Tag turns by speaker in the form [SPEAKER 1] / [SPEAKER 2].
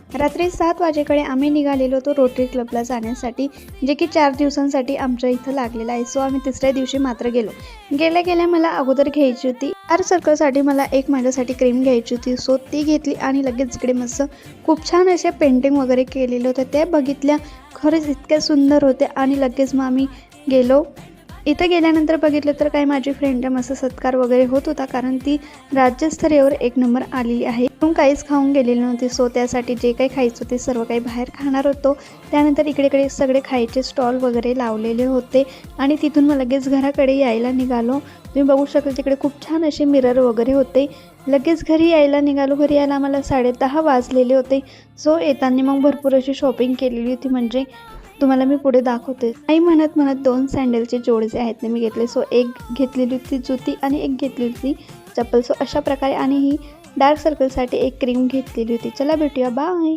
[SPEAKER 1] रात्री 7 वाजेकडे आम्ही निघालेलो होतो रोटरी क्लबला जाण्यासाठी, जे की 4 दिवसांसाठी आमच्या इथं लागलेलं आहे. सो आम्ही तिसऱ्या दिवशी मात्र गेलो. गेल्या गेल्या मला अगोदर घ्यायची होती हेअर सर्कलसाठी, मला एक माझ्यासाठी क्रीम घ्यायची होती. सो ती घेतली आणि लगेच इकडे मस्त खूप छान असे पेंटिंग वगैरे केलेले होते, ते बघितल्या. खरंच इतक्या सुंदर होते. आणि लगेच मग आम्ही गेलो. इथं गेल्यानंतर बघितलं तर काही माझी फ्रेंडला मस्त सत्कार वगैरे होत होता, कारण ती राज्यस्तरीयवर 1 नंबर आलेली आहे. पण काहीच खाऊन गेलेली नव्हती. सो त्यासाठी जे काही खायचं ते सर्व काही बाहेर खाणार होतो. त्यानंतर इकडे सगळे खायचे स्टॉल वगैरे लावलेले होते आणि तिथून मग लगेच घराकडे यायला निघालो. तुम्ही बघू शकाल तिकडे खूप छान असे मिरर वगैरे होते. लगेच घरी यायला निघालो. घरी यायला आम्हाला 10:30 वाजलेले होते. सो येताना मग भरपूर अशी शॉपिंग केलेली होती, म्हणजे तुम्हाला मी पुढे दाखवते. आई म्हणत 2 सँडलचे जोड जे आहेत ते मी घेतले. सो एक घेतलेली होती जुती आणि एक घेतलेली होती चप्पल. सो अशा प्रकारे, आणि ही डार्क सर्कलसाठी एक क्रीम घेतलेली होती. चला भेटूया, बाय.